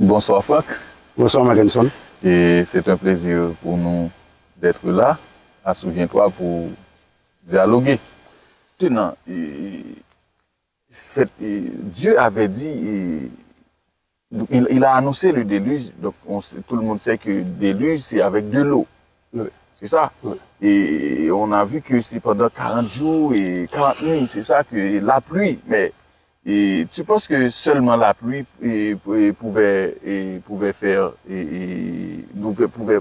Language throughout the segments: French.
Bonsoir Franck. Bonsoir Mackinson. Et c'est un plaisir pour nous d'être là, à Souviens-toi, pour dialoguer. Maintenant, Dieu avait dit, il a annoncé le déluge, donc tout le monde sait que le déluge c'est avec de l'eau. Oui. C'est ça. Oui. Et on a vu que c'est pendant 40 jours et 40 nuits, c'est ça, que la pluie. Mais tu penses que seulement la pluie pouvait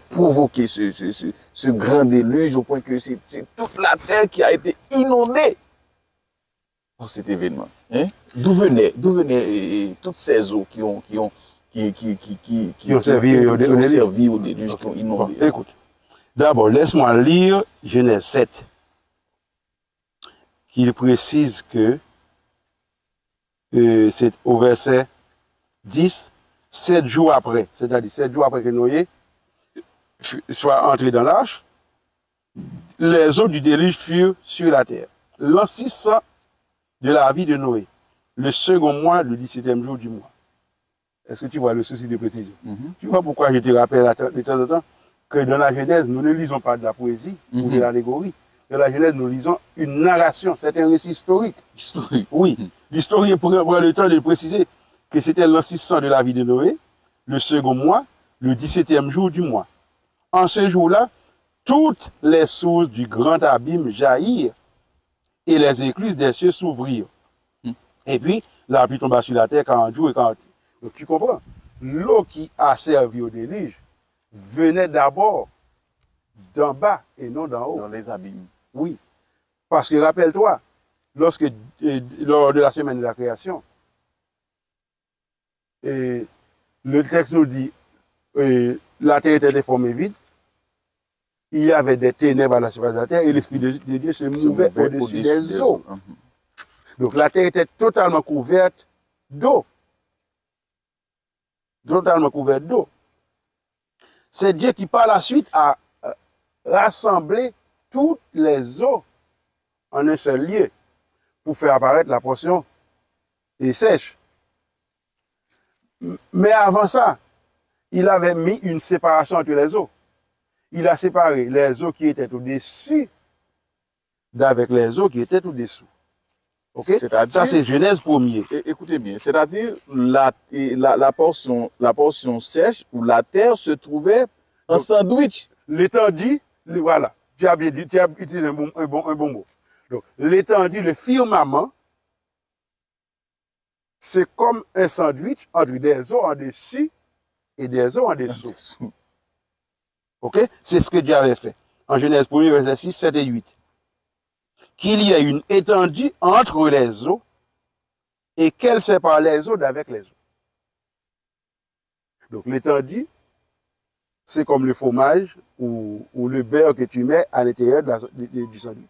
provoquer ce grand déluge au point que c'est toute la terre qui a été inondée par cet événement. Hein? D'où venaient toutes ces eaux qui ont servi au déluge, qui ont inondé? Bon, écoute, d'abord, laisse-moi lire Genèse 7, qui précise que c'est au verset 10, 7 jours après, c'est-à-dire 7 jours après que Noé soit entré dans l'arche, les eaux du déluge furent sur la terre. L'an 600 de la vie de Noé, le second mois, le 17e jour du mois. Est-ce que tu vois le souci de précision? Tu vois pourquoi je te rappelle de temps en temps que dans la Genèse, nous ne lisons pas de la poésie ou de l'allégorie. Dans la Genèse, nous lisons une narration, c'est un récit historique. Historique. Oui. L'historien pourrait avoir le temps de préciser que c'était l'an 600 de la vie de Noé, le second mois, le 17e jour du mois. En ce jour-là, toutes les sources du grand abîme jaillirent et les écluses des cieux s'ouvrirent. Et puis, la pluie tomba sur la terre 40 jours et 40 nuits. Donc tu comprends, l'eau qui a servi au déluge venait d'abord d'en bas et non d'en haut. Dans les abîmes. Oui, parce que rappelle-toi, lors de la semaine de la création, le texte nous dit la terre était déformée vide, il y avait des ténèbres à la surface de la terre et l'Esprit de Dieu se mouvait au-dessus des eaux. Donc la terre était totalement couverte d'eau. Totalement couverte d'eau. C'est Dieu qui par la suite a rassemblé toutes les eaux en un seul lieu pour faire apparaître la portion sèche. Mais avant ça, il avait mis une séparation entre les eaux. Il a séparé les eaux qui étaient au-dessus d'avec les eaux qui étaient au-dessous. Okay? Ça, c'est Genèse 1er. Écoutez bien, c'est-à-dire la portion sèche où la terre se trouvait en sandwich. L'étendue, voilà, tu as bien dit, tu as utilisé un bon mot. Donc, l'étendue, le firmament, c'est comme un sandwich entre des eaux en dessus et des eaux en dessous. Ok? C'est ce que Dieu avait fait. En Genèse 1er, verset 6, 7 et 8. Qu'il y ait une étendue entre les eaux et qu'elle sépare les eaux d'avec les eaux. Donc l'étendue, c'est comme le fromage ou le beurre que tu mets à l'intérieur du sandwich.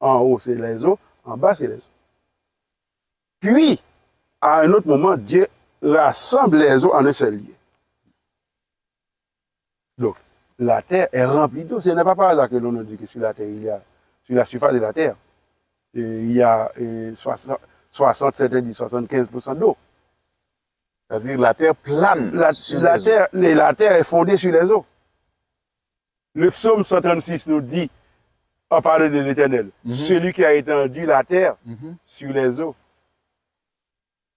En haut, c'est les eaux, en bas, c'est les eaux. Puis, à un autre moment, Dieu rassemble les eaux en un seul lieu. Donc, la terre est remplie d'eau. Ce n'est pas par hasard que l'on nous dit que sur la terre, sur la surface de la terre, il y a 60, certains disent 75% d'eau. C'est-à-dire la terre plane. La terre est fondée sur les eaux. Le psaume 136 nous dit, en parlant de l'Éternel, celui qui a étendu la terre sur les eaux.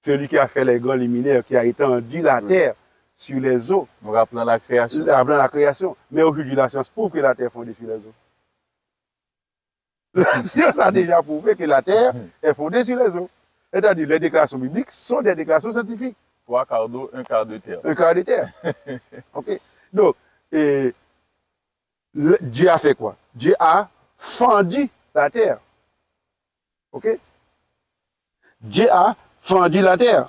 Celui qui a fait les grands luminaires, qui a étendu la terre sur les eaux. Nous rappelons la création. Rappelant la création. Mais aujourd'hui, la science prouve que la terre est fondée sur les eaux. La science a déjà prouvé que la terre est fondée sur les eaux. C'est-à-dire, les déclarations bibliques sont des déclarations scientifiques. 3 quarts d'eau, 1 quart de terre. 1 quart de terre. Ok. Donc, Dieu a fait quoi? Dieu a fendu la terre. Ok? Dieu a fendu la terre.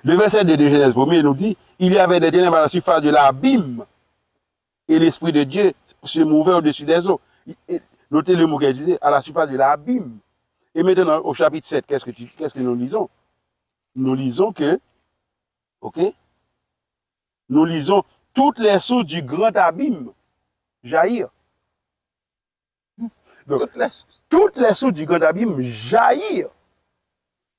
Le verset de Genèse 1er nous dit, il y avait des ténèbres à la surface de l'abîme et l'Esprit de Dieu se mouvait au-dessus des eaux. Notez le mot qu'elle disait, à la surface de l'abîme. Et maintenant, au chapitre 7, qu'est-ce que nous lisons? Nous lisons que, ok? Nous lisons toutes les sources du grand abîme jaillir. Donc, toutes les sources du grand abîme jaillir.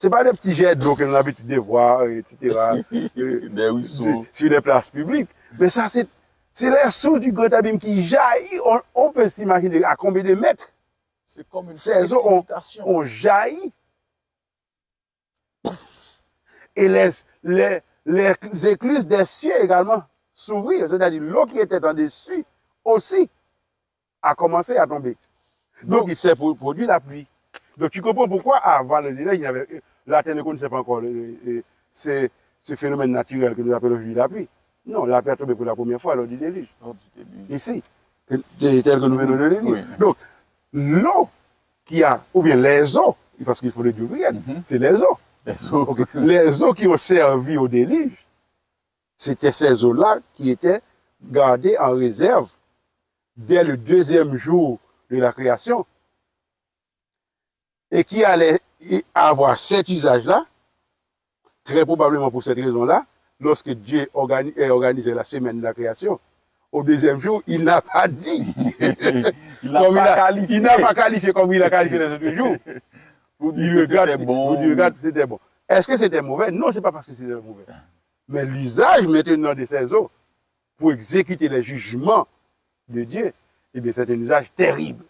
C'est pas des petits jets d'eau que nous avons l'habitude de voir, etc. Des ruisseaux. Sur les places publiques. Mais ça, c'est les sources du Grand Abîme qui jaillissent. On peut s'imaginer à combien de mètres C'est comme une ces eaux précipitation. ont jailli. Et les écluses des cieux également s'ouvrir. C'est-à-dire l'eau qui était en dessus aussi a commencé à tomber. Donc, il s'est produit la pluie. Donc, tu comprends pourquoi avant le délai, la Terre ne connaissait pas encore ce phénomène naturel que nous appelons aujourd'hui la pluie. Non, la pluie a tombé pour la première fois lors du déluge. Ici, tel que nous venons de le dire. Oui. Donc, l'eau qui a, ou bien les eaux, parce qu'il faut le dire, c'est les eaux. Les eaux. Okay. Les eaux qui ont servi au déluge, c'était ces eaux-là qui étaient gardées en réserve dès le deuxième jour de la création et qui allaient avoir cet usage-là, très probablement pour cette raison-là, lorsque Dieu organisait la semaine de la création, au deuxième jour, il n'a pas dit. Il n'a pas qualifié comme il a qualifié les autres jours. Vous dites que c'était bon. Vous dites, regarde, c'était bon. Est-ce que c'était mauvais? Non, c'est pas parce que c'était mauvais. Mais l'usage maintenant de ces eaux pour exécuter les jugements de Dieu, eh bien, c'est un usage terrible.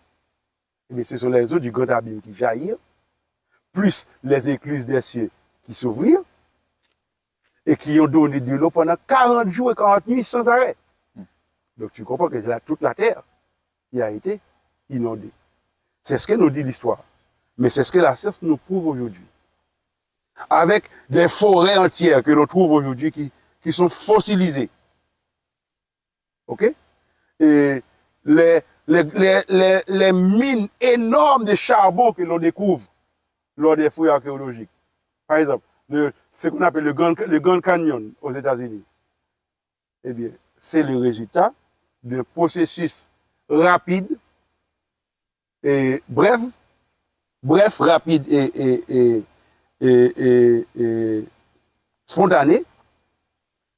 Eh bien, ce sont les eaux du Grand Abîme qui jaillirent, plus les écluses des cieux qui s'ouvrirent, et qui ont donné de l'eau pendant 40 jours et 40 nuits sans arrêt. Donc tu comprends que toute la terre qui a été inondée. C'est ce que nous dit l'histoire. Mais c'est ce que la science nous prouve aujourd'hui. Avec des forêts entières que l'on trouve aujourd'hui qui sont fossilisées. OK? Et les mines énormes de charbon que l'on découvre lors des fouilles archéologiques. Par exemple, ce qu'on appelle le Grand Canyon aux États-Unis. Eh bien, c'est le résultat d'un processus rapide et bref, rapide et spontané,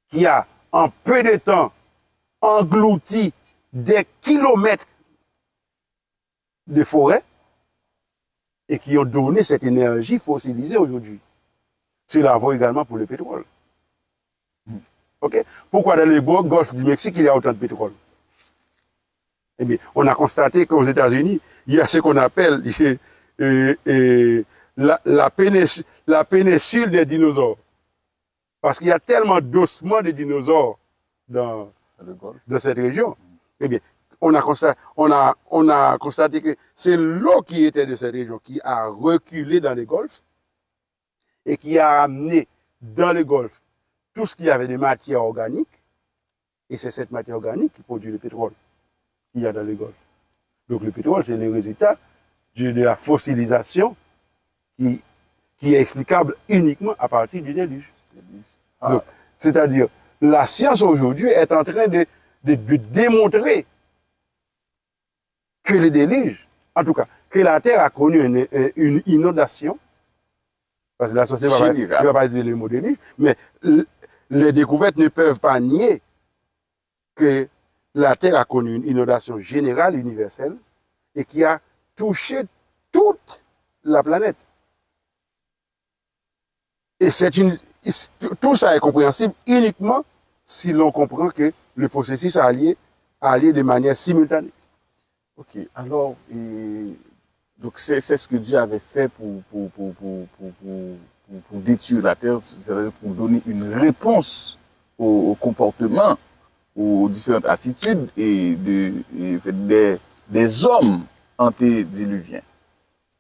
qui a en peu de temps englouti des kilomètres de forêt et qui ont donné cette énergie fossilisée aujourd'hui. Cela vaut également pour le pétrole. Okay? Pourquoi dans le golfe du Mexique, il y a autant de pétrole? Eh bien, on a constaté qu'aux États-Unis, il y a ce qu'on appelle la péninsule des dinosaures. Parce qu'il y a tellement d'ossements de dinosaures dans cette région. Eh bien, on a constaté que c'est l'eau qui était de cette région qui a reculé dans les golfs et qui a amené dans le golfe tout ce qui avait de matière organique. Et c'est cette matière organique qui produit le pétrole qu'il y a dans le golfe. Donc le pétrole, c'est le résultat de la fossilisation qui est explicable uniquement à partir du déluge. C'est-à-dire, la science aujourd'hui est en train de démontrer que le déluge, en tout cas, que la Terre a connu une inondation, parce que la société ne va pas dire le mot déluge, mais les découvertes ne peuvent pas nier que la Terre a connu une inondation générale, universelle, et qui a touché toute la planète. Et tout ça est compréhensible uniquement si l'on comprend que le processus a lié de manière simultanée. Ok, alors, donc c'est ce que Dieu avait fait pour détruire la terre, c'est-à-dire pour donner une réponse au comportement, aux différentes attitudes des hommes antédiluviens.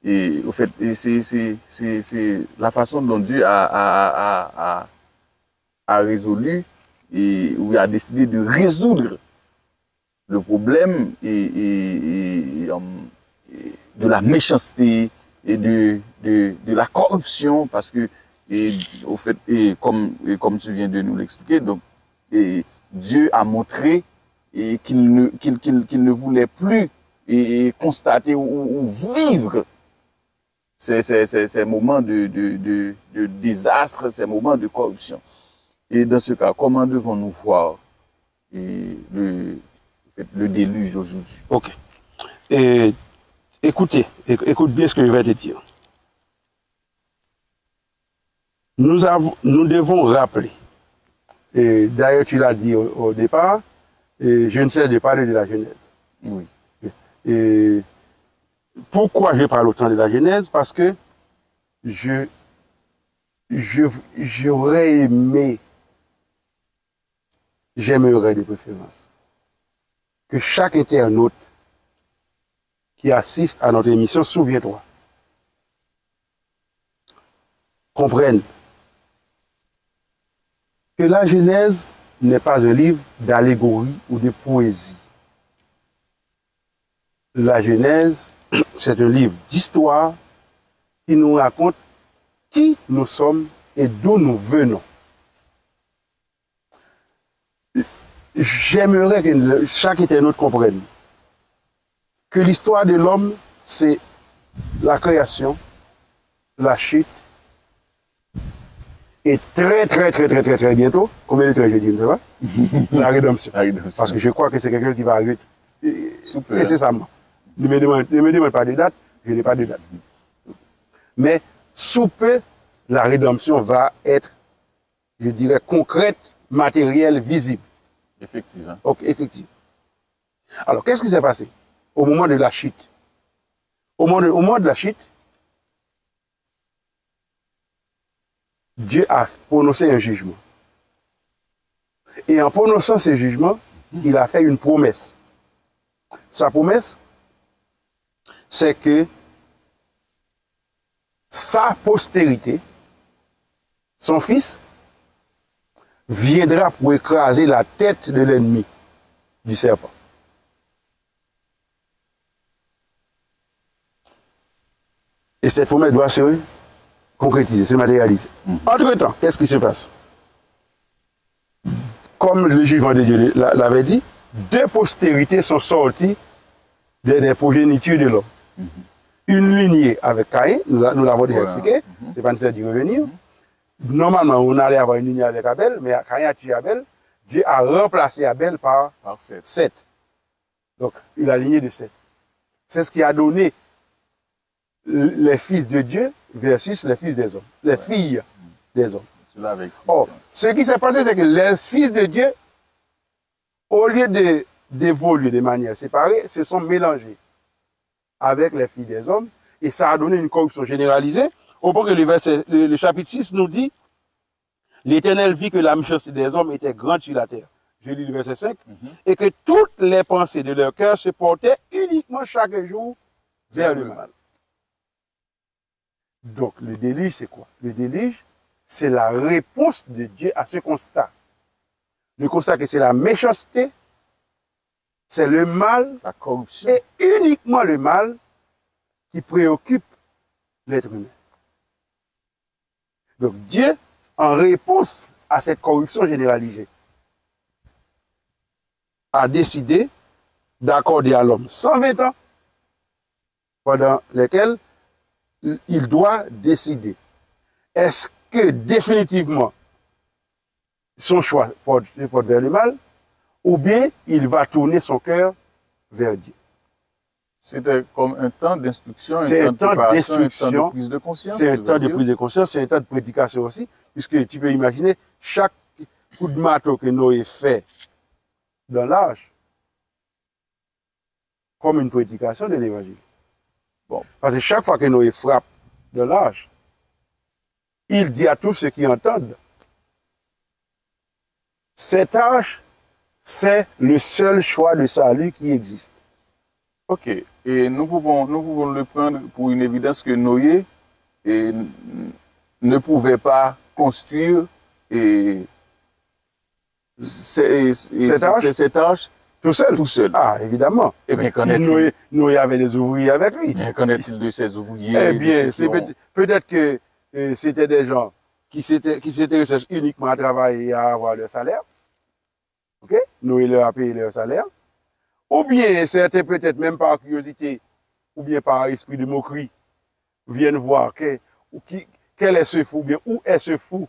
Et au fait, c'est la façon dont Dieu a résolu ou a décidé de résoudre le problème de la méchanceté et de la corruption, parce que au fait, comme tu viens de nous l'expliquer, donc Dieu a montré qu'il ne voulait plus constater ou vivre ces moments de désastre, ces moments de corruption. Et dans ce cas, comment devons-nous voir le déluge aujourd'hui? Ok. Écoute bien ce que je vais te dire. nous devons rappeler, et d'ailleurs tu l'as dit au départ, et je ne sais de parler de la Genèse. Oui. Et pourquoi je parle autant de la Genèse? Parce que j'aurais aimé, j'aimerais de préférence, que chaque internaute qui assiste à notre émission, souviens-toi, comprenne que la Genèse n'est pas un livre d'allégorie ou de poésie. La Genèse, c'est un livre d'histoire qui nous raconte qui nous sommes et d'où nous venons. J'aimerais que chaque internaute comprenne que l'histoire de l'homme, c'est la création, la chute, et très bientôt, combien de temps je dis, ne sais pas, la rédemption. La rédemption. Parce que je crois que c'est quelqu'un qui va arriver nécessairement. Ne me demande pas de date, je n'ai pas de date. Mais sous peu, la rédemption va être, je dirais, concrète, matérielle, visible. Effectivement. Ok, effectivement. Alors, qu'est-ce qui s'est passé au moment de la chute? Au moment de la chute, Dieu a prononcé un jugement. Et en prononçant ce jugement, il a fait une promesse. Sa promesse, c'est que sa postérité, son fils, viendra pour écraser la tête de l'ennemi du serpent. Et cette promesse doit se concrétiser, se matérialiser. Entre-temps, qu'est-ce qui se passe? Comme le jugement de Dieu l'avait dit, deux postérités sont sorties des progénitures de l'homme. Une lignée avec Caïn, nous l'avons déjà expliqué, c'est pas nécessaire d'y revenir. Normalement, on allait avoir une lignée avec Abel, mais Caïn a tué Abel. Dieu a remplacé Abel par Seth. Donc, il a ligné de Seth. C'est ce qui a donné les fils de Dieu versus les fils des hommes, les filles des hommes. Or, ce qui s'est passé, c'est que les fils de Dieu, au lieu d'évoluer de manière séparée, se sont mélangés avec les filles des hommes, et ça a donné une corruption généralisée, au point que le chapitre 6 nous dit, l'Éternel vit que la méchanceté des hommes était grande sur la terre. Je lis le verset 5, et que toutes les pensées de leur cœur se portaient uniquement chaque jour vers le mal. Donc, le déluge, c'est quoi? Le déluge, c'est la réponse de Dieu à ce constat. Le constat que c'est la méchanceté, c'est le mal, la corruption, et uniquement le mal qui préoccupe l'être humain. Donc, Dieu, en réponse à cette corruption généralisée, a décidé d'accorder à l'homme 120 ans pendant lesquels il doit décider. Est-ce que définitivement son choix porte vers le mal ou bien il va tourner son cœur vers Dieu? C'était comme un temps d'instruction, un temps d'instruction, un temps de prise de conscience. C'est un temps de prise de conscience, c'est un temps de prédication aussi, puisque tu peux imaginer chaque coup de marteau que Noé fait dans l'arche comme une prédication de l'évangile. Bon, parce que chaque fois que Noé frappe de l'arche, il dit à tous ceux qui entendent, cette arche, c'est le seul choix de salut qui existe. Ok, et nous pouvons le prendre pour une évidence que Noé ne pouvait pas construire cette arche tout seul. Tout seul. Ah, évidemment. Eh bien, qu'en est-il? Noé avait des ouvriers avec lui. Mais qu'en est-il de ces ouvriers? Eh bien, peut-être que c'était des gens qui s'intéressaient uniquement à travailler et à avoir leur salaire. Ok? Noé leur a payé leur salaire. Ou bien, certains, peut-être même par curiosité, ou bien par esprit de moquerie, viennent voir quel est ce fou, ou bien où est ce fou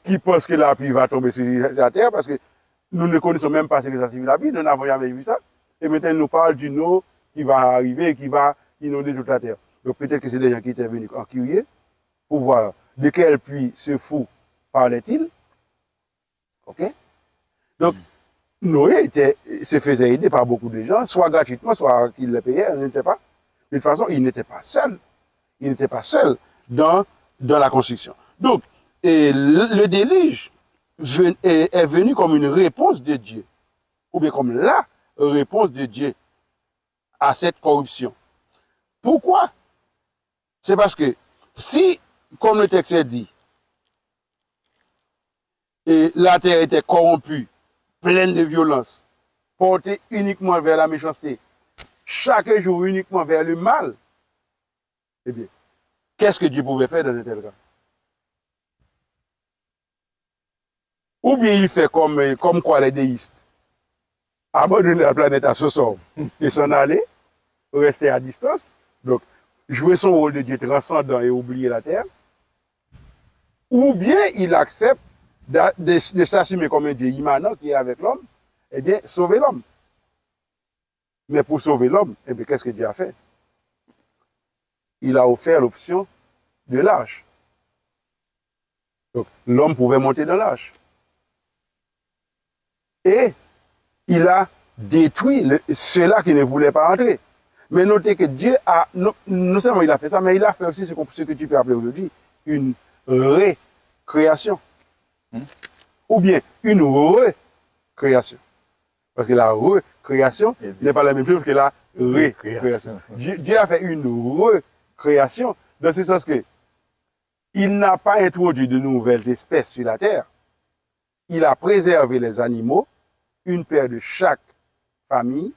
qui pense que la pluie va tomber sur la terre, parce que nous ne connaissons même pas ce que ça signifie la pluie, nous n'avons jamais vu ça. Et maintenant, ils nous parlent d'une eau qui va arriver et qui va inonder toute la terre. Donc peut-être que c'est des gens qui étaient venus en curieux pour voir de quel puits ce fou parlait-il? Ok? Donc, Noé se faisait aider par beaucoup de gens, soit gratuitement, soit qu'il le payait, je ne sais pas. Mais de toute façon, il n'était pas seul. Il n'était pas seul dans la construction. Donc, et le déluge est venu comme une réponse de Dieu, ou bien comme la réponse de Dieu à cette corruption. Pourquoi? C'est parce que si, comme le texte dit, et la terre était corrompue, pleine de violence, portée uniquement vers la méchanceté, chaque jour uniquement vers le mal, eh bien, qu'est-ce que Dieu pouvait faire dans un tel cas? Ou bien il fait comme quoi les déistes, abandonner la planète à ce sort et s'en aller, rester à distance, donc jouer son rôle de Dieu transcendant et oublier la terre, ou bien il accepte de s'assumer comme un Dieu immanent qui est avec l'homme, eh bien, sauver l'homme. Mais pour sauver l'homme, eh bien, qu'est-ce que Dieu a fait? Il a offert l'option de l'arche. Donc, l'homme pouvait monter dans l'arche. Et il a détruit ceux-là qui ne voulaient pas entrer. Mais notez que Dieu a, non seulement il a fait ça, mais il a fait aussi ce que tu peux appeler aujourd'hui une récréation. Ou bien une recréation. Parce que la recréation n'est pas la même chose que la récréation. Dieu a fait une recréation dans ce sens que il n'a pas introduit de nouvelles espèces sur la terre. Il a préservé les animaux, une paire de chaque famille,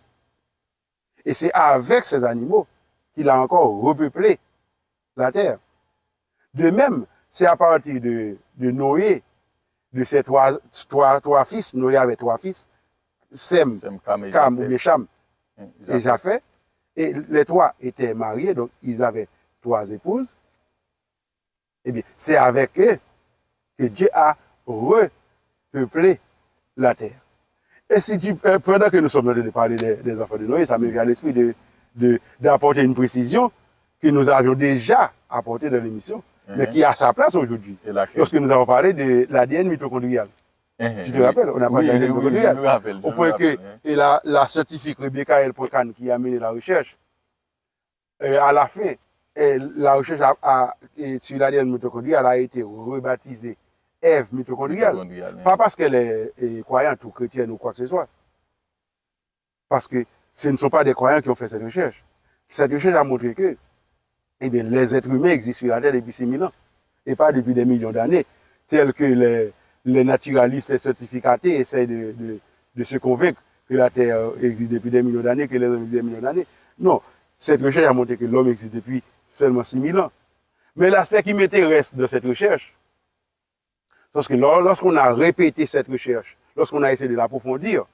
et c'est avec ces animaux qu'il a encore repeuplé la terre. De même, c'est à partir de Noé, de ses trois fils, Noé avait trois fils, Sem, Cam ou Cham et Japheth, et les trois étaient mariés, donc ils avaient trois épouses. Eh bien, c'est avec eux que Dieu a repeuplé la terre. Et si pendant que nous sommes en train de parler des enfants de Noé, ça me vient à l'esprit d'apporter une précision que nous avions déjà apportée dans l'émission, mais qui a sa place aujourd'hui. Lorsque nous avons parlé de l'ADN mitochondrial. Tu te rappelles? On a parlé de l'ADN mitochondrial. Au point que la scientifique Rebecca L. Pocan qui a mené la recherche, à la fin, la recherche sur l'ADN mitochondrial a été rebaptisée Ève mitochondriale. Pas parce qu'elle est croyante ou chrétienne ou quoi que ce soit. Parce que ce ne sont pas des croyants qui ont fait cette recherche. Cette recherche a montré que eh bien, les êtres humains existent sur la Terre depuis 6000 ans. Et pas depuis des millions d'années, tels que les naturalistes et scientifiques athées essayent de se convaincre que la Terre existe depuis des millions d'années, que les hommes existent depuis des millions d'années. Non, cette recherche a montré que l'homme existe depuis seulement 6000 ans. Mais l'aspect qui m'intéresse de cette recherche, parce que lorsqu'on a répété cette recherche, lorsqu'on a essayé de l'approfondir,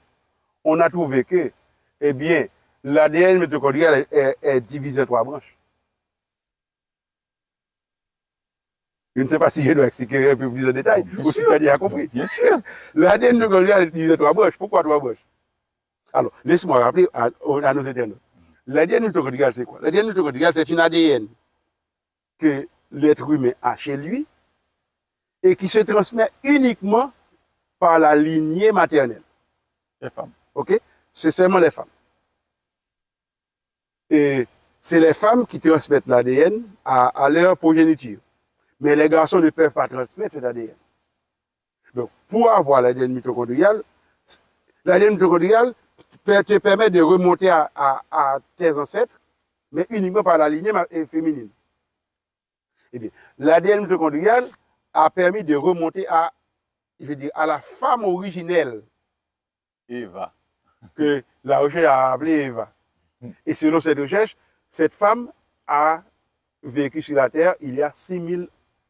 on a trouvé que, eh bien, l'ADN mitochondrial est divisé en 3 branches. Je ne sais pas si je dois expliquer un peu plus en détail, ou si tu as déjà compris. Bien sûr. L'ADN mitochondrial est divisé en 3 branches. Pourquoi 3 branches? Alors, laisse-moi rappeler à nos internautes. L'ADN mitochondrial, c'est quoi? L'ADN mitochondrial, c'est une ADN que l'être humain a chez lui, et qui se transmet uniquement par la lignée maternelle. Les femmes. OK? C'est seulement les femmes. Et c'est les femmes qui transmettent l'ADN à leur progéniture. Mais les garçons ne peuvent pas transmettre cet ADN. Donc, pour avoir l'ADN mitochondrial te permet de remonter à tes ancêtres, mais uniquement par la lignée féminine. Eh bien, l'ADN mitochondrial a permis de remonter à la femme originelle. Eva. Que la recherche a appelée Eva. Et selon cette recherche, cette femme a vécu sur la Terre il y a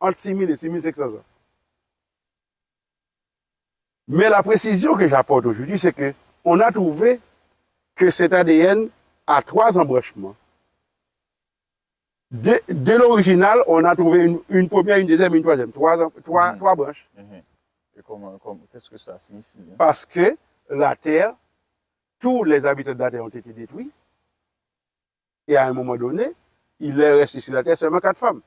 entre 6000 et 6500 ans. Mais la précision que j'apporte aujourd'hui, c'est que on a trouvé que cet ADN a 3 embranchements. De l'original, on a trouvé une première, une deuxième, une troisième. 3 branches. Et qu'est-ce que ça signifie? Parce que la Terre, tous les habitants de la Terre ont été détruits. Et à un moment donné, il est resté sur la Terre seulement 4 femmes.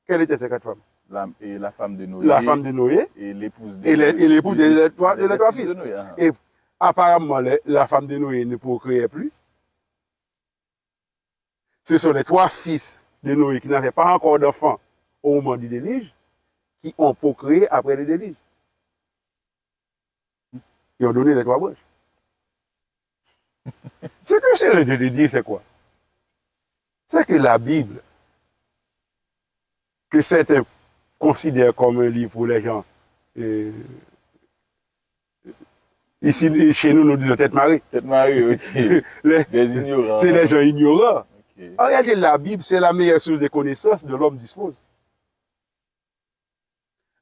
Quelles étaient ces 4 femmes? la femme de Noé. La femme de Noé. Et l'épouse des trois fils. De Noé, hein. Et apparemment, la femme de Noé ne procréait plus. Ce sont les trois fils de Noé qui n'avaient pas encore d'enfants au moment du déluge, qui ont procréé après le déluge. Ils ont donné les trois branches. Ce que je veux te dire, c'est quoi? C'est que la Bible, que certains considèrent comme un livre pour les gens, ici, chez nous, nous disons tête marée. Tête marée, ok. Des ignorants. C'est les gens ignorants. Okay. En réalité, la Bible, c'est la meilleure source de connaissances de l'homme dispose.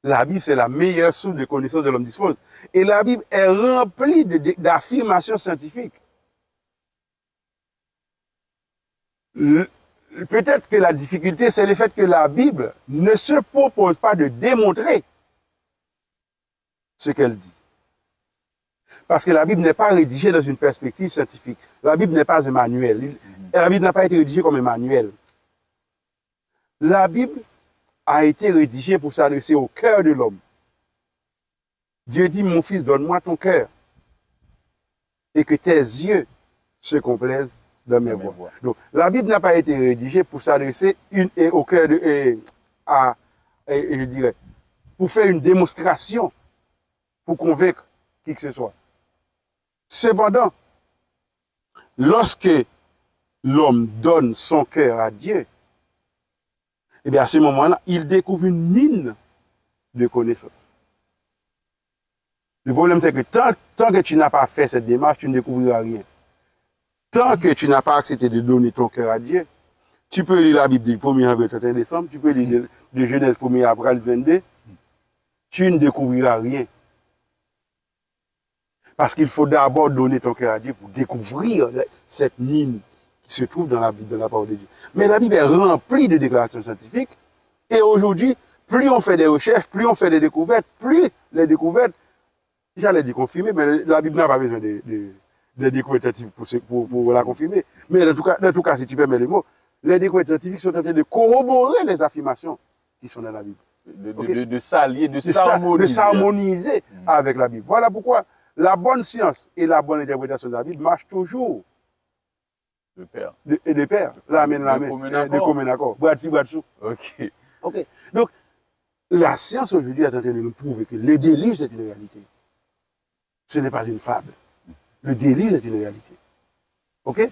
La Bible, c'est la meilleure source de connaissances de l'homme dispose. Et la Bible est remplie d'affirmations scientifiques. Peut-être que la difficulté, c'est le fait que la Bible ne se propose pas de démontrer ce qu'elle dit. Parce que la Bible n'est pas rédigée dans une perspective scientifique. La Bible n'est pas un manuel. La Bible n'a pas été rédigée comme un manuel. La Bible a été rédigée pour s'adresser au cœur de l'homme. Dieu dit, mon fils, donne-moi ton cœur. Et que tes yeux se complaisent dans mes voies. Donc, la Bible n'a pas été rédigée pour s'adresser au cœur je dirais, pour faire une démonstration, pour convaincre qui que ce soit. Cependant, lorsque l'homme donne son cœur à Dieu, eh bien à ce moment-là, il découvre une mine de connaissances. Le problème, c'est que tant que tu n'as pas fait cette démarche, tu ne découvriras rien. Tant que tu n'as pas accepté de donner ton cœur à Dieu, tu peux lire la Bible du 1er avril au 31 décembre, tu peux lire de Genèse 1er avril 22, tu ne découvriras rien. Parce qu'il faut d'abord donner ton cœur à Dieu pour découvrir cette mine qui se trouve dans la Bible, dans la parole de Dieu. Mais la Bible est remplie de déclarations scientifiques. Et aujourd'hui, plus on fait des recherches, plus on fait des découvertes, plus les découvertes, j'allais dire confirmer, mais la Bible n'a pas besoin de découvertes scientifiques pour la confirmer. Mais dans tout cas, si tu permets les mots, les découvertes scientifiques sont en train de corroborer les affirmations qui sont dans la Bible. De s'allier, de s'harmoniser avec la Bible. Voilà pourquoi la bonne science et la bonne interprétation de la Bible marchent toujours. De pair. De pair. La main, de commun accord. Bradsi. Ok. Ok. Donc, la science aujourd'hui est en train de nous prouver que le déluge est une réalité. Ce n'est pas une fable. Le déluge est une réalité. Ok?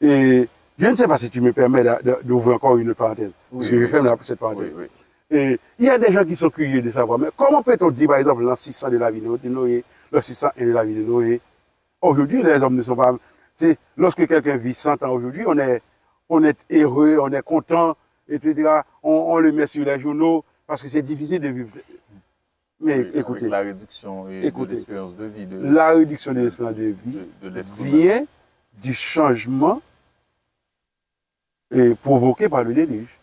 Et je ne sais pas si tu me permets d'ouvrir encore une parenthèse. Parce que je ferme cette parenthèse. Oui. Et il y a des gens qui sont curieux de savoir, mais comment peut-on dire, par exemple, l'an 600 de la vie de Noé, l'an 601 de la vie de Noé? Aujourd'hui, les hommes ne sont pas... Lorsque quelqu'un vit 100 ans aujourd'hui, on est heureux, on est content, etc. On le met sur les journaux, parce que c'est difficile de vivre. Mais écoutez... La réduction de l'espérance de vie. La réduction de l'espérance de vie vient du changement provoqué par le déluge.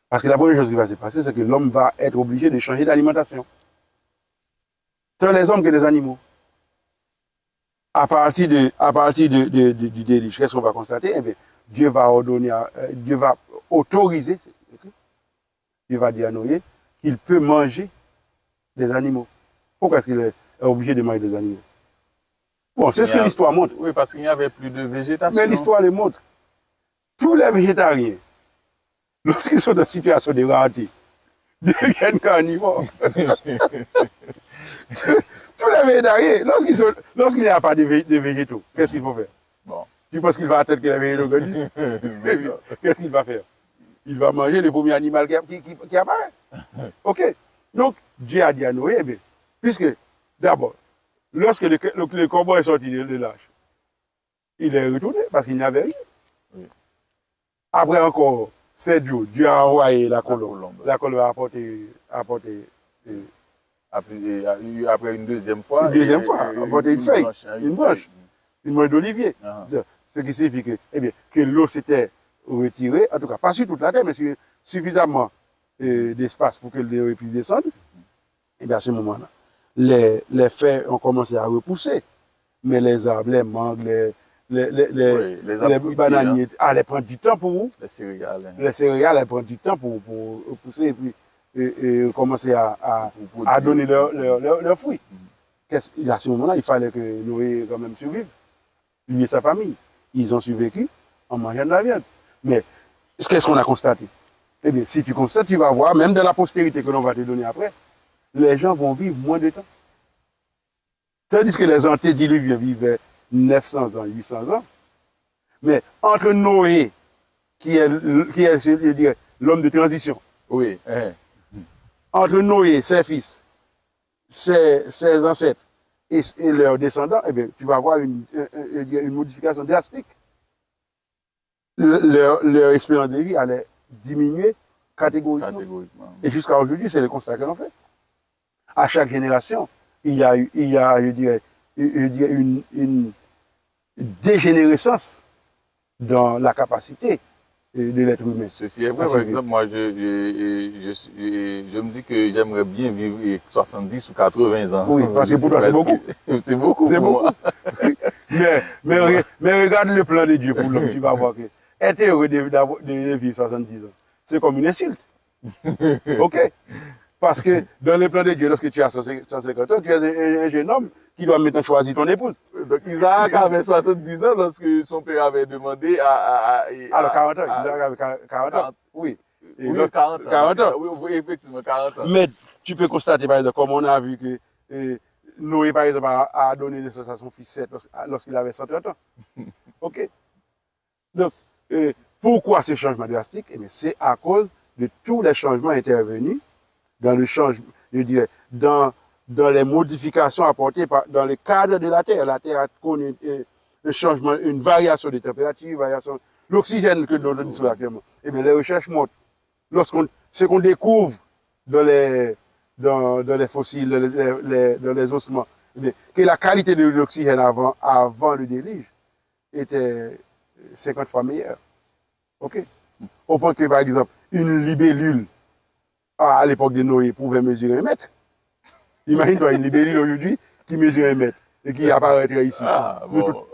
Parce que la première chose qui va se passer, c'est que l'homme va être obligé de changer d'alimentation. Tant les hommes que les animaux. À partir du déluge, qu'est-ce qu'on va constater? Eh bien, Dieu va autoriser, Dieu va dire à Noé qu'il peut manger des animaux. Pourquoi est-ce qu'il est obligé de manger des animaux? Bon, c'est ce que l'histoire montre. Oui, parce qu'il n'y avait plus de végétation. Mais l'histoire le montre. Tous les végétariens, lorsqu'ils sont dans une situation de rareté, deviennent carnivores. Tous les végétariens, lorsqu'il n'y a pas de végétaux, qu'est-ce qu'il faut faire? Bon. Tu penses qu'il va attendre que les végétaux grandissent? Qu'est-ce qu'il va faire? Il va manger le premier animal qui apparaît. Ok. Donc, Dieu a dit à Noé, eh bien, puisque, d'abord, lorsque le corbeau est sorti de l'âge, il est retourné parce qu'il n'y avait rien. Oui. Après encore 7 jours, Dieu a envoyé la colombe. La colombe a apporté après une deuxième fois. Apporté une feuille, une branche, une branche d'olivier. Ce qui signifie que l'eau s'était retirée, en tout cas pas sur toute la terre, mais sur suffisamment d'espace pour que l'eau puisse descendre. Et bien à ce moment-là, les feuilles ont commencé à repousser. Mais les arbres, les mangues, les bananiers, elles prennent du temps pour les céréales. Hein. Les céréales, elles prennent du temps pour pousser et puis commencer à donner leurs fruits. À ce moment-là, il fallait que Noé quand même survive. Lui et sa famille. Ils ont survécu en mangeant de la viande. Mais qu'est-ce qu'on a constaté? Eh bien, si tu constates, tu vas voir, même dans la postérité que l'on va te donner après, les gens vont vivre moins de temps. Tandis que les antédiluviens vivaient 900 ans, 800 ans. Mais entre Noé, qui est je dirais, l'homme de transition, oui. Entre Noé, ses fils, ses ancêtres et leurs descendants, eh bien, tu vas avoir une modification drastique. Leur espérance de vie allait diminuer catégoriquement. Et jusqu'à aujourd'hui, c'est le constat que l'on fait. À chaque génération, il y a je dirais, une dégénérescence dans la capacité de l'être humain. Ceci est vrai. Par exemple, moi, je me dis que j'aimerais bien vivre 70 ou 80 ans. Oui, parce que pour toi, c'est beaucoup. C'est beaucoup pour moi. mais regarde le plan de Dieu pour l'homme, tu vas voir que être heureux de vivre 70 ans, c'est comme une insulte. OK? Parce que dans le plan de Dieu, lorsque tu as 150 ans, tu es un jeune homme qui doit maintenant choisir ton épouse. Donc Isaac avait 70 ans lorsque son père avait demandé alors 40 ans, Isaac avait 40 ans. Oui. Oui, 40 ans. 40 ans. Oui, effectivement, 40 ans. Mais tu peux constater, par exemple, comme on a vu que Noé, par exemple, a donné naissance à son fils Seth lorsqu'il avait 130 ans. OK? Donc, pourquoi ce changement drastique? Eh bien, c'est à cause de tous les changements intervenus dans le changement, je dirais, dans les modifications apportées dans le cadre de la Terre. La Terre a connu un changement, une variation de température, l'oxygène que l'on dit actuellement. Eh bien, les recherches montrent, ce qu'on découvre dans les fossiles, dans les ossements, eh bien, que la qualité de l'oxygène avant le déluge était 50 fois meilleure. OK? Au point que, par exemple, une libellule, à l'époque de Noé, pouvait mesurer 1 mètre. Imagine-toi une libellule aujourd'hui qui mesure 1 mètre et qui apparaîtrait ici. Ah, bon.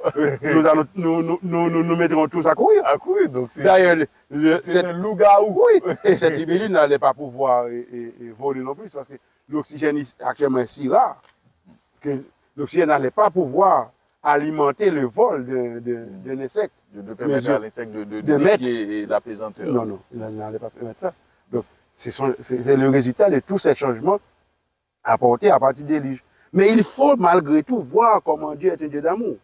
Nous mettrons tous à courir. À courir, donc c'est... D'ailleurs, c'est un loup-garou. Oui, et cette libellule n'allait pas pouvoir voler non plus, parce que l'oxygène actuellement est si rare que l'oxygène n'allait pas pouvoir alimenter le vol d'un insecte. De permettre à l'insecte de défier la pesanteur. Non, il n'allait pas permettre ça. Donc, c'est le résultat de tous ces changements apportés à partir du déluge. Mais il faut malgré tout voir comment Dieu est un Dieu d'amour.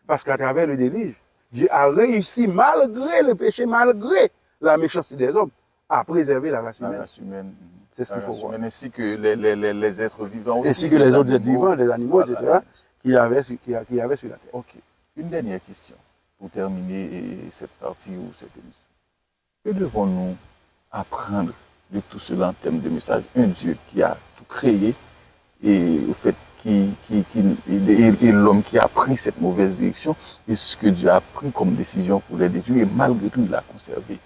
Parce qu'à travers le déluge, Dieu a réussi, malgré le péché, malgré la méchanceté des hommes, à préserver la race humaine. C'est ce qu'il faut voir. Ainsi que les êtres vivants aussi. Ainsi que les autres êtres vivants, les animaux, voilà, etc., qu'il y avait sur la Terre. Ok. Une dernière question pour terminer cette partie ou cette émission. Que devons-nous apprendre de tout cela en termes de message? Un Dieu qui a tout créé et au fait et l'homme qui a pris cette mauvaise direction et ce que Dieu a pris comme décision pour les détruire et malgré tout il l'a conservé.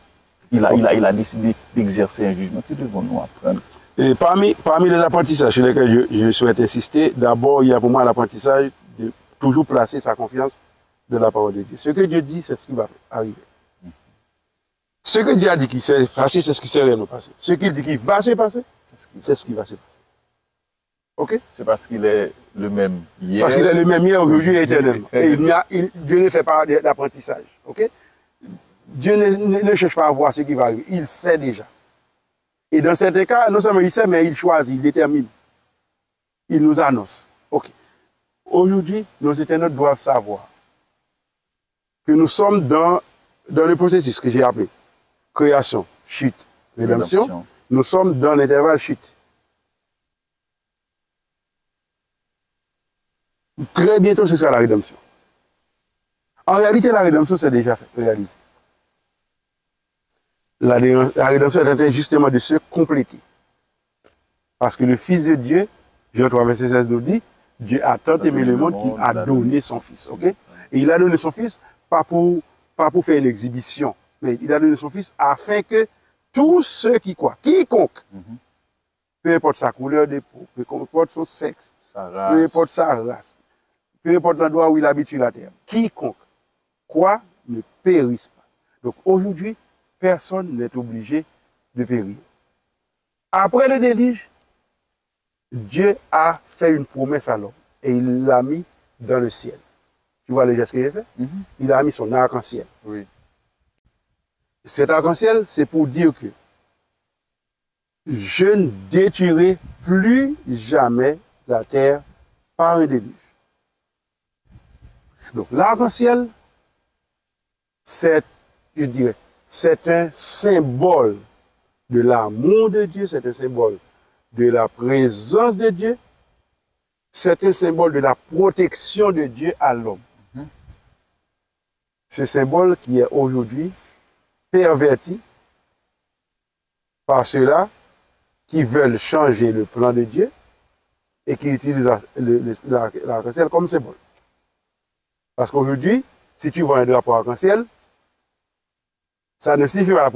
Il a décidé d'exercer un jugement. Que devons-nous apprendre? Et parmi les apprentissages sur lesquels je souhaite insister, d'abord il y a pour moi l'apprentissage de toujours placer sa confiance dans la parole de Dieu. Ce que Dieu dit, c'est ce qui va arriver. Ce que Dieu a dit qui s'est passé, c'est ce qui s'est réellement passé. Ce qu'il dit qui va se passer, c'est ce qui va se passer. OK? C'est parce qu'il est le même hier. Parce qu'il est le même hier, aujourd'hui et éternellement. Et Dieu ne fait pas d'apprentissage. OK? Dieu ne cherche pas à voir ce qui va arriver. Il sait déjà. Et dans certains cas, non seulement il sait, mais il choisit, il détermine. Il nous annonce. OK. Aujourd'hui, nos internautes doivent savoir que nous sommes dans le processus que j'ai appelé création, chute, rédemption. Nous sommes dans l'intervalle chute. Très bientôt, ce sera la rédemption. En réalité, la rédemption, c'est déjà réalisé. La rédemption est en train justement de se compléter. Parce que le Fils de Dieu, Jean 3, verset 16 nous dit, Dieu a tant aimé le monde qu'il a donné son Fils. Okay? Et il a donné son Fils pas pour faire une exhibition, mais il a donné son Fils afin que tous ceux qui croient, quiconque, peu importe sa couleur de peau, peu importe son sexe, peu importe sa race, peu importe l'endroit où il habite sur la terre, quiconque croient ne périssent pas. Donc aujourd'hui, personne n'est obligé de périr. Après le déluge, Dieu a fait une promesse à l'homme et il l'a mis dans le ciel. Tu vois le geste qu'il a fait? Il a mis son arc-en-ciel. Oui. Cet arc-en-ciel, c'est pour dire que je ne détruirai plus jamais la terre par un déluge. Donc l'arc-en-ciel, c'est, je dirais, c'est un symbole de l'amour de Dieu, c'est un symbole de la présence de Dieu, c'est un symbole de la protection de Dieu à l'homme. Ce symbole qui est aujourd'hui perverti par ceux-là qui veulent changer le plan de Dieu et qui utilisent l'arc-en-ciel comme symbole. Parce qu'aujourd'hui, si tu vois un drapeau arc-en-ciel, ça ne signifie pas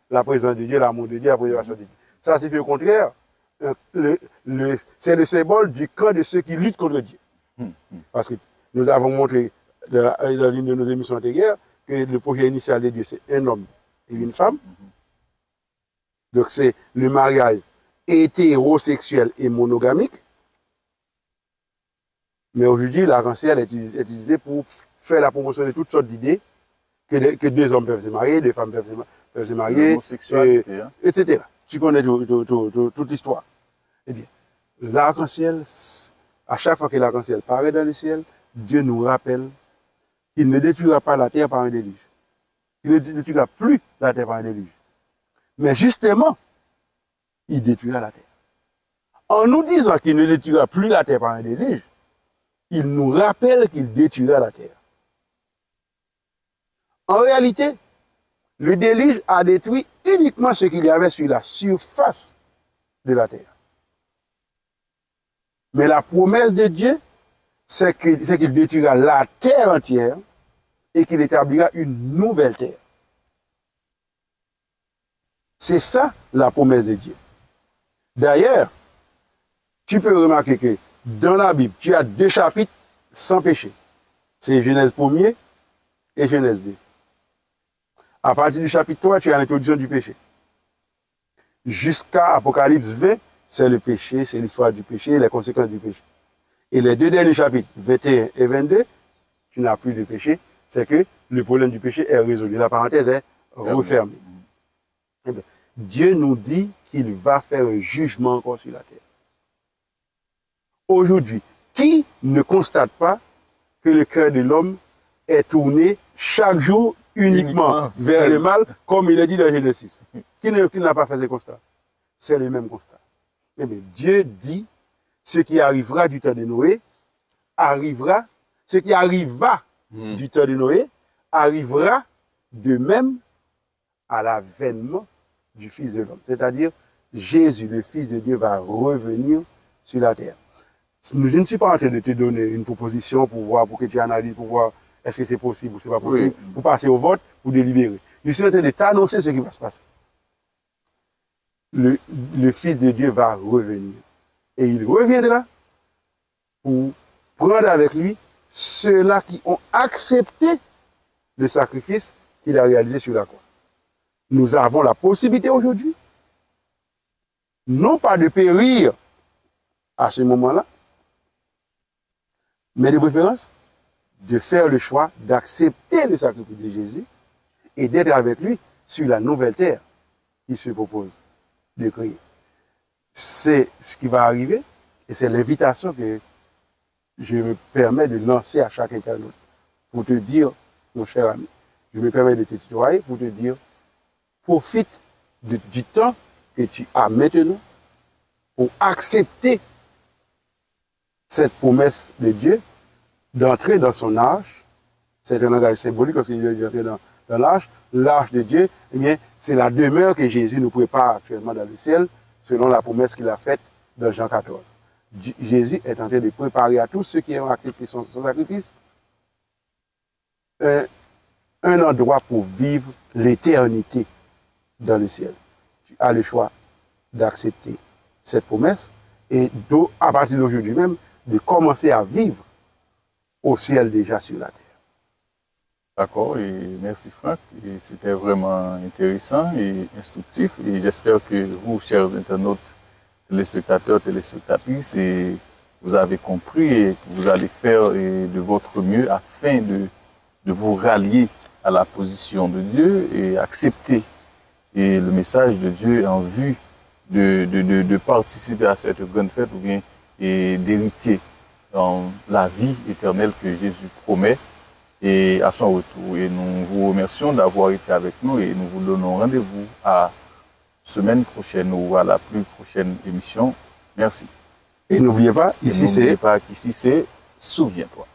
la présence de Dieu, l'amour de Dieu, la préservation de Dieu. Ça signifie au contraire, c'est le symbole du camp de ceux qui luttent contre Dieu. Parce que nous avons montré dans l'une de nos émissions antérieures que le projet initial de Dieu, c'est un homme et une femme. Donc c'est le mariage hétérosexuel et monogamique. Mais aujourd'hui, l'arc-en-ciel est utilisé pour faire la promotion de toutes sortes d'idées, que deux hommes peuvent se marier, deux femmes peuvent se marier, etc. Tu connais toute l'histoire. Eh bien, l'arc-en-ciel, à chaque fois que l'arc-en-ciel paraît dans le ciel, Dieu nous rappelle qu'il ne détruira pas la terre par un déluge. Il ne détruira plus la terre par un déluge. Mais justement, il détruira la terre. En nous disant qu'il ne détruira plus la terre par un déluge, il nous rappelle qu'il détruira la terre. En réalité, le déluge a détruit uniquement ce qu'il y avait sur la surface de la terre. Mais la promesse de Dieu, c'est qu'il détruira la terre entière et qu'il établira une nouvelle terre. C'est ça la promesse de Dieu. D'ailleurs, tu peux remarquer que dans la Bible, tu as deux chapitres sans péché. C'est Genèse 1er et Genèse 2. À partir du chapitre 3, tu as l'introduction du péché. Jusqu'à Apocalypse 20, c'est le péché, c'est l'histoire du péché et les conséquences du péché. Et les deux derniers chapitres, 21 et 22, tu n'as plus de péché, c'est que le problème du péché est résolu. La parenthèse est refermée. Eh bien, Dieu nous dit qu'il va faire un jugement encore sur la terre. Aujourd'hui, qui ne constate pas que le cœur de l'homme est tourné chaque jour uniquement vers le mal, comme il est dit dans Genèse 6? Qui n'a pas fait ce constat? C'est le même constat. Eh bien, Dieu dit, ce qui arrivera du temps de Noé, arrivera, ce qui arriva du temps de Noé, arrivera de même à l'avènement du Fils de l'homme. C'est-à-dire, Jésus, le Fils de Dieu, va revenir sur la terre. Je ne suis pas en train de te donner une proposition pour voir, pour que tu analyses, pour voir est-ce que c'est possible ou c'est pas possible, pour passer au vote, pour délibérer. Je suis en train de t'annoncer ce qui va se passer. Le Fils de Dieu va revenir. Et il reviendra pour prendre avec lui ceux-là qui ont accepté le sacrifice qu'il a réalisé sur la croix. Nous avons la possibilité aujourd'hui, non pas de périr à ce moment-là, mais de préférence, de faire le choix d'accepter le sacrifice de Jésus et d'être avec lui sur la nouvelle terre qu'il se propose de créer. C'est ce qui va arriver et c'est l'invitation que je me permets de lancer à chaque internaute pour te dire, mon cher ami, je me permets de te tutoyer pour te dire, profite du temps que tu as maintenant pour accepter cette promesse de Dieu d'entrer dans son arche. C'est un langage symbolique parce qu'il est entré dans l'arche. L'arche de Dieu, eh bien, c'est la demeure que Jésus nous prépare actuellement dans le ciel, selon la promesse qu'il a faite dans Jean 14. Jésus est en train de préparer à tous ceux qui ont accepté son sacrifice un endroit pour vivre l'éternité dans le ciel. Tu as le choix d'accepter cette promesse et à partir d'aujourd'hui même, de commencer à vivre au ciel déjà sur la terre. D'accord, et merci Franck. Et c'était vraiment intéressant et instructif. Et j'espère que vous, chers internautes, téléspectateurs, téléspectatrices, et vous avez compris et que vous allez faire de votre mieux afin de vous rallier à la position de Dieu et accepter le message de Dieu en vue de participer à cette grande fête ou bien d'hériter dans la vie éternelle que Jésus promet et à son retour. Et nous vous remercions d'avoir été avec nous et nous vous donnons rendez-vous à semaine prochaine ou à la plus prochaine émission. Merci. Et n'oubliez pas, ici c'est Souviens-toi.